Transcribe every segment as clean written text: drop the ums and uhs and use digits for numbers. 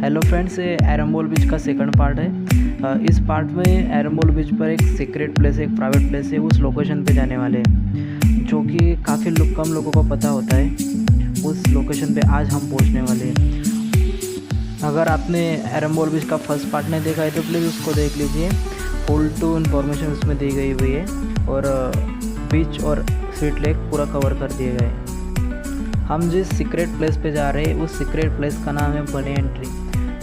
Hello friends, ये एरम्बोल बीच का second part है। इस पार्ट में एरम्बोल बीच पर एक सीक्रेट प्लेस है, एक प्राइवेट प्लेस है। उस लोकेशन पे जाने वाले हैं जो कि काफ़ी कम लोगों को पता होता है। उस लोकेशन पे आज हम पहुंचने वाले हैं। अगर आपने एरम्बोल बीच का फर्स्ट पार्ट नहीं देखा है तो प्लीज़ उसको देख लीजिए। फुल टू इन्फॉर्मेशन उसमें दी गई हुई है और बीच और स्वीट लेक पूरा कवर कर दिए गए। हम जिस सीक्रेट प्लेस पे जा रहे हैं उस सीक्रेट प्लेस का नाम है बनियन ट्री।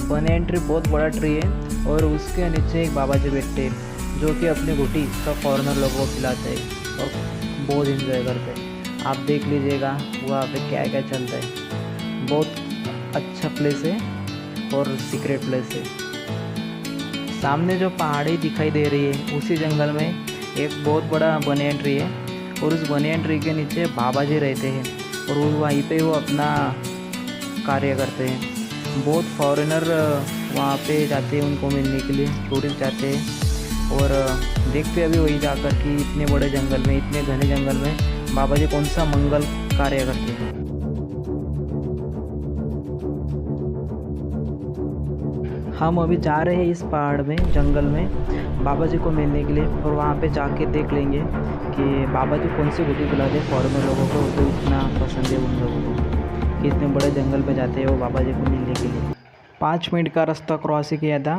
बनियन ट्री बहुत बड़ा ट्री है और उसके नीचे एक बाबा जी बैठते हैं जो कि अपनी रोटी सब फॉरेनर लोगों को खिलाते हैं और बहुत इंजॉय करते हैं। आप देख लीजिएगा वहाँ पे क्या क्या चलता है। बहुत अच्छा प्लेस है और सीक्रेट प्लेस है। सामने जो पहाड़ी दिखाई दे रही है उसी जंगल में एक बहुत बड़ा बनियन ट्री है और उस बनियन ट्री के नीचे बाबा जी रहते हैं और वहीं पे वो अपना कार्य करते हैं। बहुत फॉरेनर वहाँ पे जाते हैं उनको मिलने के लिए, टूरिस्ट जाते हैं और देखते अभी वही जाकर कि इतने बड़े जंगल में, इतने घने जंगल में बाबा जी कौन सा मंगल कार्य करते हैं। हम अभी जा रहे हैं इस पहाड़ में, जंगल में बाबा जी को मिलने के लिए और वहाँ पे जाके देख लेंगे कि बाबा जी कौन सी रोटी खिलाते हैं फॉरेनर लोगों को, तो इतना पसंद है उन लोगों को कि इतने बड़े जंगल पे जाते हैं वो बाबा जी को मिलने के लिए। 5 मिनट का रास्ता क्रॉस किया था।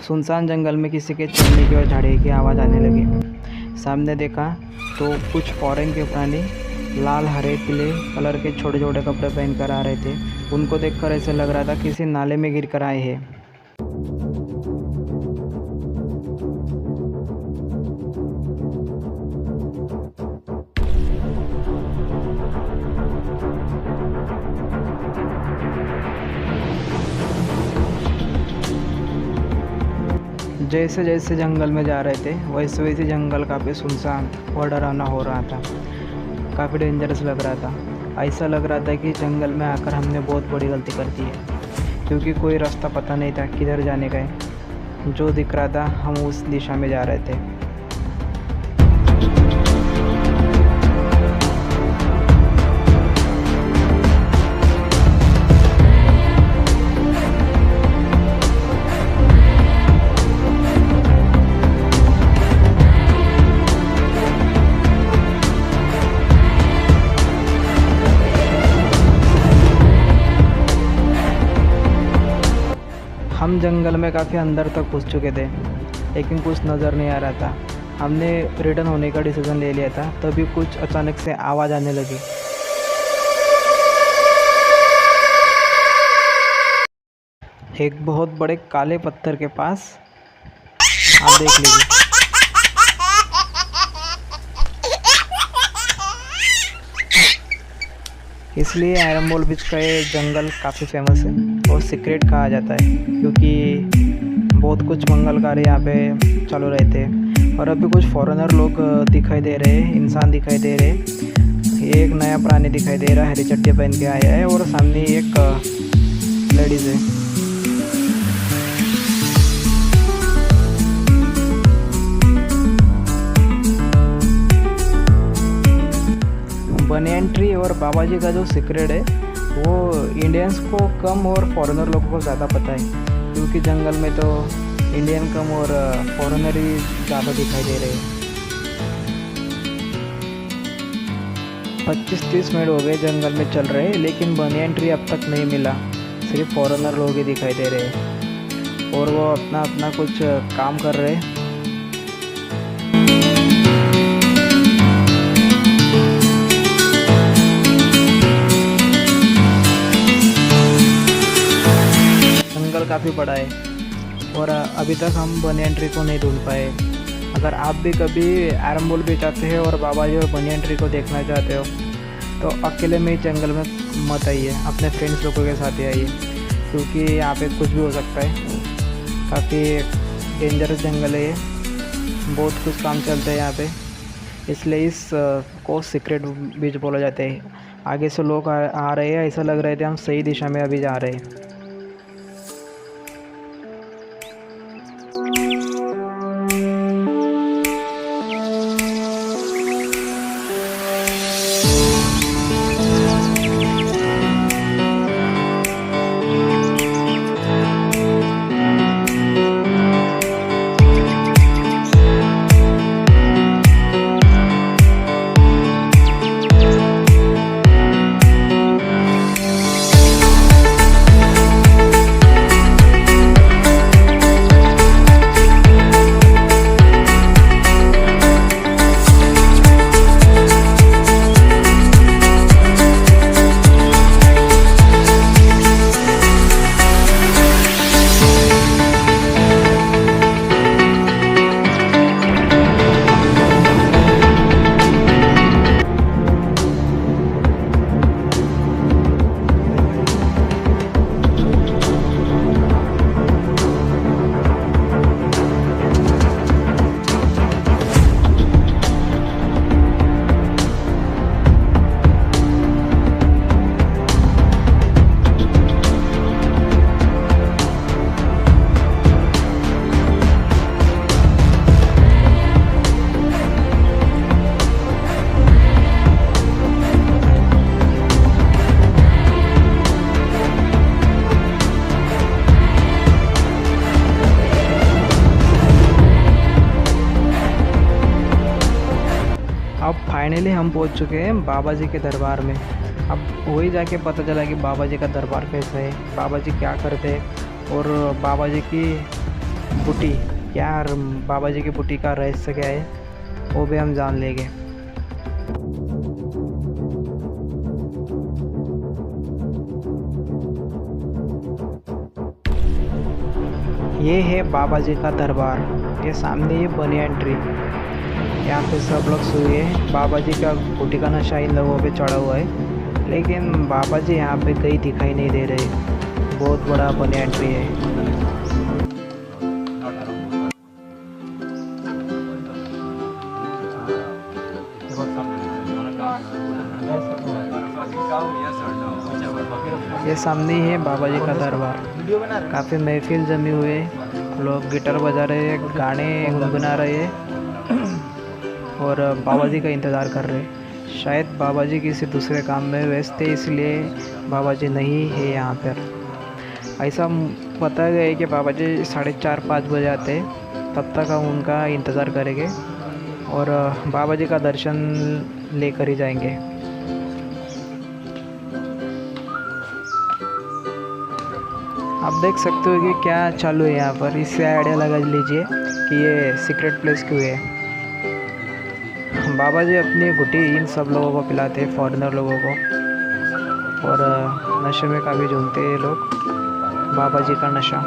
सुनसान जंगल में किसी के चलने की और झाड़ी की आवाज़ आने लगी। सामने देखा तो कुछ फॉरेन के प्राणी लाल हरे पीले कलर के छोटे छोटे कपड़े पहन कर आ रहे थे। उनको देखकर ऐसा लग रहा था किसी नाले में गिर कर आए हैं। जैसे जैसे जंगल में जा रहे थे वैसे वैसे जंगल काफ़ी सुनसान और डरावना हो रहा था, काफ़ी डेंजरस लग रहा था। ऐसा लग रहा था कि जंगल में आकर हमने बहुत बड़ी गलती कर दी है, क्योंकि कोई रास्ता पता नहीं था किधर जाने का है। जो दिख रहा था हम उस दिशा में जा रहे थे। हम जंगल में काफ़ी अंदर तक घुस चुके थे लेकिन कुछ नज़र नहीं आ रहा था। हमने रिटर्न होने का डिसीज़न ले लिया था, तभी कुछ अचानक से आवाज़ आने लगी। एक बहुत बड़े काले पत्थर के पास, आप देख लीजिए। इसलिए एरम्बोल बीच का ये जंगल काफ़ी फेमस है और सीक्रेट कहा जाता है, क्योंकि बहुत कुछ मंगल कार्य यहाँ पे चालू रहते हैं। और अभी कुछ फॉरेनर लोग दिखाई दे रहे हैं, इंसान दिखाई दे रहे हैं। एक नया प्राणी दिखाई दे रहा है, हरी चड्डी पहन के आया है और सामने एक लेडीज़ है। बनियन ट्री और बाबा जी का जो सीक्रेट है वो इंडियंस को कम और फॉरेनर लोगों को ज़्यादा पता है, क्योंकि जंगल में तो इंडियन कम और फॉरेनर ही ज़्यादा दिखाई दे रहे हैं। 25-30 मिनट हो गए जंगल में चल रहे हैं लेकिन बनियन ट्री अब तक नहीं मिला। सिर्फ फॉरेनर लोग ही दिखाई दे रहे हैं और वो अपना अपना कुछ काम कर रहे हैं। जंगल काफ़ी बड़ा है और अभी तक हम बनियन ट्री को नहीं ढूंढ पाए। अगर आप भी कभी एरम्बोल बीच आते हैं और बाबा जी और बनियन ट्री को देखना चाहते हो तो अकेले में ही जंगल में मत आइए, अपने फ्रेंड्स लोगों के साथ ही आइए, क्योंकि यहाँ पे कुछ भी हो सकता है। काफ़ी डेंजरस जंगल है ये, बहुत कुछ काम चलते हैं यहाँ पे, इसलिए इस को सीक्रेट बीच बोला जाता है। आगे से लोग आ रहे हैं, ऐसा लग रहे थे हम सही दिशा में अभी जा रहे हैं। फाइनली हम पहुंच चुके हैं बाबा जी के दरबार में। अब वही जाके पता चला कि बाबा जी का दरबार कैसा है, बाबा जी क्या करते हैं और बाबा जी की बूटी क्या, बाबा जी की बूटी का रहस्य क्या है वो भी हम जान लेंगे। ये है बाबा जी का दरबार, ये सामने ये बनियान ट्री, यहाँ पे सब लोग सोए हैं। बाबा जी का बूटी का नशा इन लोगों पे चढ़ा हुआ है, लेकिन बाबा जी यहाँ पे कहीं दिखाई नहीं दे रहे। बहुत बड़ा बनियान ट्री है। ये सामने ही है बाबा जी का दरबार। काफ़ी महफिल जमी हुई है, लोग गिटार बजा रहे हैं, गाने गुनगुना रहे हैं और बाबा जी का इंतज़ार कर रहे हैं। शायद बाबा जी किसी दूसरे काम में व्यस्त थे, इसलिए बाबा जी नहीं है यहाँ पर। ऐसा बताया गया है कि बाबा जी 4:30-5 बजे आते हैं, तब तक हम उनका इंतज़ार करेंगे और बाबा जी का दर्शन लेकर ही जाएंगे। आप देख सकते हो कि क्या चालू है यहाँ पर, इससे आइडिया लगा लीजिए कि ये सीक्रेट प्लेस क्यों है। बाबा जी अपनी गुटी इन सब लोगों को पिलाते हैं, फॉरेनर लोगों को, और नशे में काफ़ी झूमते हैं लोग। बाबा जी का नशा।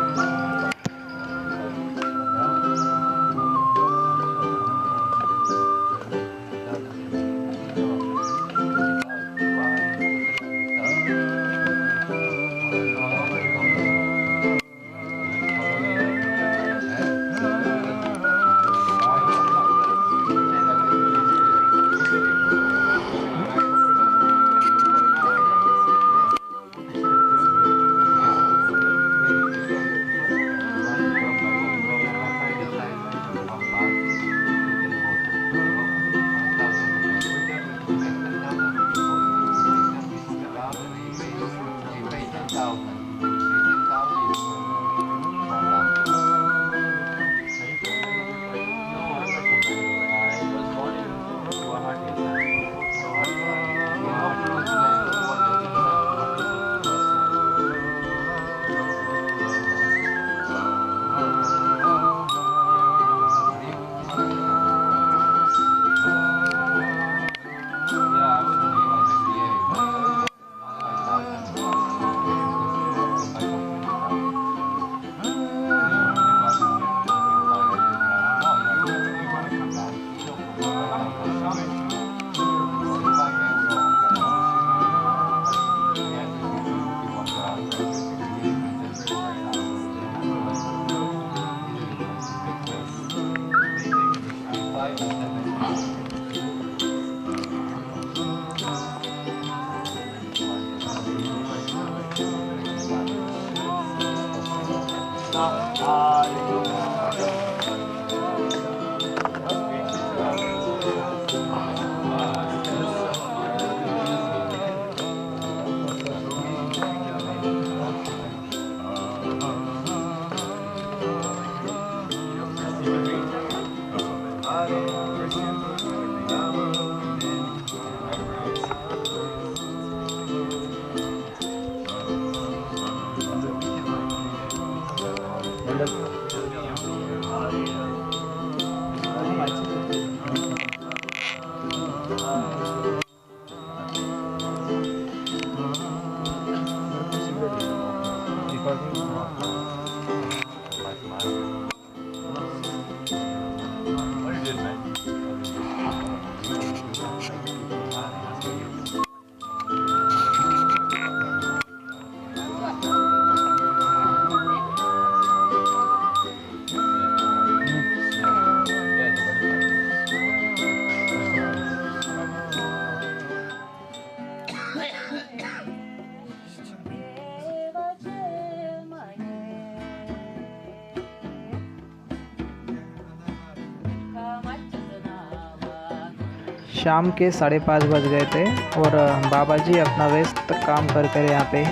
शाम के 5:30 बज गए थे और बाबा जी अपना व्यस्त काम कर कर यहाँ पे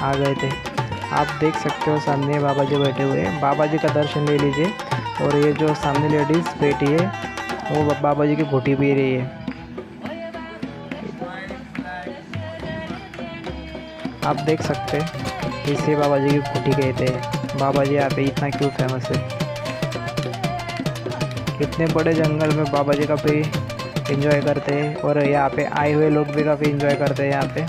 आ गए थे। आप देख सकते हो सामने बाबा जी बैठे हुए हैं। बाबा जी का दर्शन ले लीजिए। और ये जो सामने लेडीज़ बैठी है वो बाबा जी की घुटी पी रही है। आप देख सकते हैं इसे बाबा जी की कुटी कहते हैं। बाबा जी यहाँ पे इतना क्यों फेमस है। इतने बड़े जंगल में बाबा जी काफ़ी एंजॉय करते हैं और यहाँ पे आए हुए लोग भी काफ़ी एंजॉय करते हैं यहाँ पे।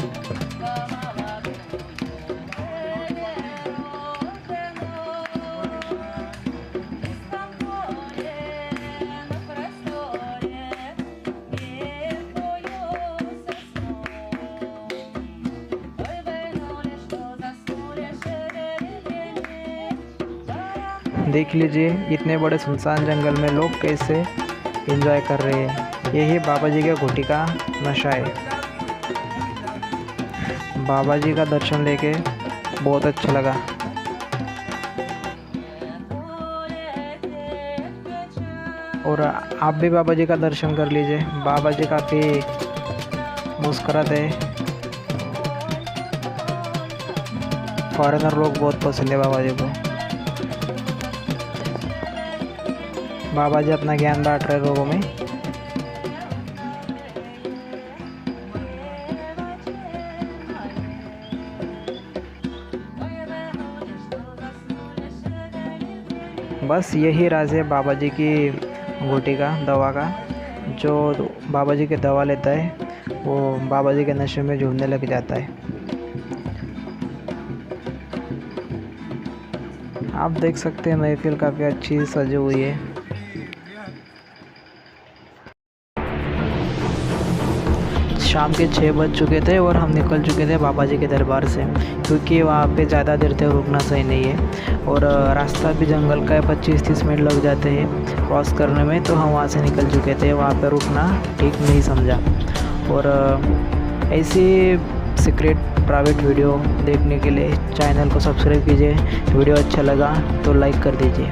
देख लीजिए इतने बड़े सुनसान जंगल में लोग कैसे एंजॉय कर रहे हैं। यही बाबा जी के घोटी का नशा है। बाबा जी का दर्शन लेके बहुत अच्छा लगा। और आप भी बाबा जी का दर्शन कर लीजिए। बाबा जी काफ़ी मुस्कुराते हैं। फॉरेनर लोग बहुत पसंद है बाबा जी को। बाबा जी अपना ज्ञान बांट रहे लोगों में। बस यही राज है बाबा जी की घोटी का, दवा का। जो बाबा जी की दवा लेता है वो बाबा जी के नशे में झूमने लग जाता है। आप देख सकते हैं महफिल काफ़ी अच्छी सजी हुई है। शाम के 6 बज चुके थे और हम निकल चुके थे बाबा जी के दरबार से, क्योंकि वहाँ पे ज़्यादा देर तक रुकना सही नहीं है और रास्ता भी जंगल का है। 25-30 मिनट लग जाते हैं क्रॉस करने में, तो हम वहाँ से निकल चुके थे। वहाँ पे रुकना ठीक नहीं समझा। और ऐसी सीक्रेट प्राइवेट वीडियो देखने के लिए चैनल को सब्सक्राइब कीजिए। वीडियो अच्छा लगा तो लाइक कर दीजिए।